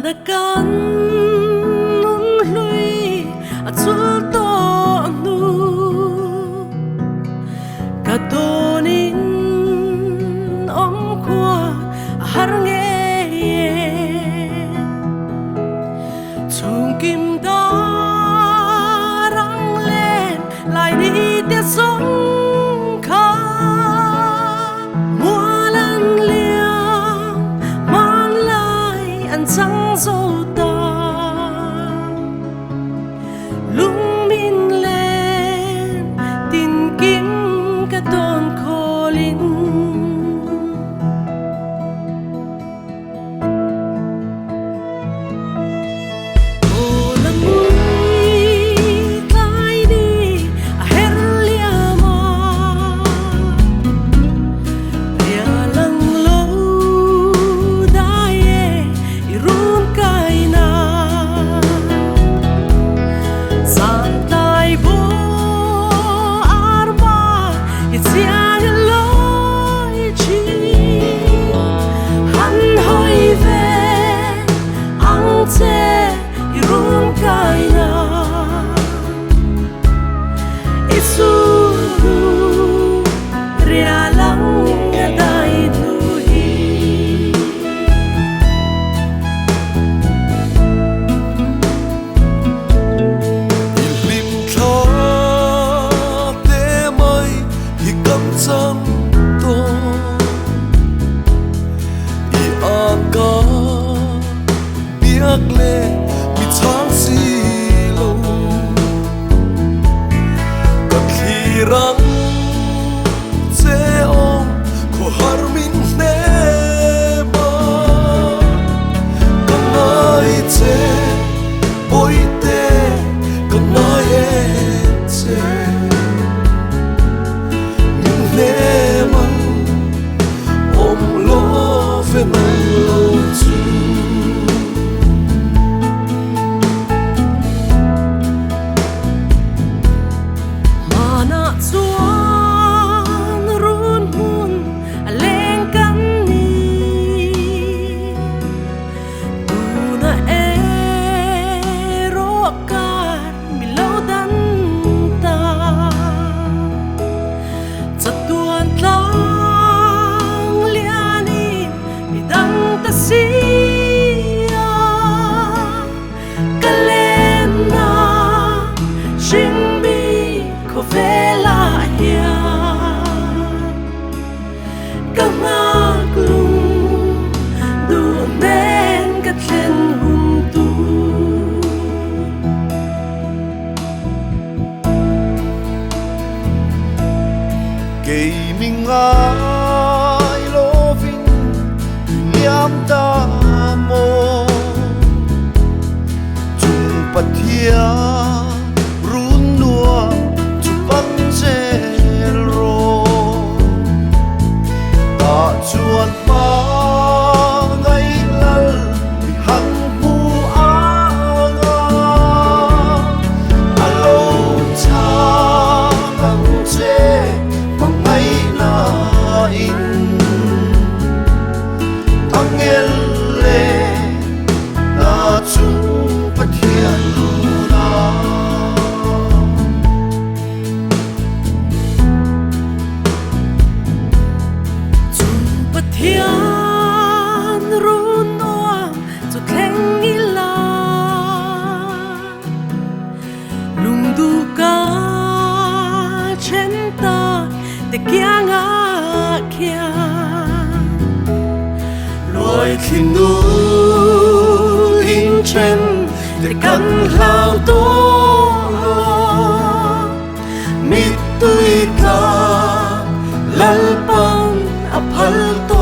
da kan nun lui a chul to nu ka tonin om khua har nge chung kim da rang lên lại đi tia sóng kha mùa lan liang mang lại ăn trắng dâu ta lung min lên tin kim cả tôn khô linh le mi chang si lo ka khi rang che om ko har min ne ba ka nai che oi te ka nai e che min ne man om lo ve man lo chu mình ai loving liam ta mo chung pathia run nua chu pan ro ta chuan pa ngai lal bi hang hu anga alo cha nang che mangai na in angel le na chung pathia luna chung pathia run noa cho theng ila lung du ka chen ta te kia nga kia loi khin nu in chen te kan hlau to mit tui ta lal pang a phal to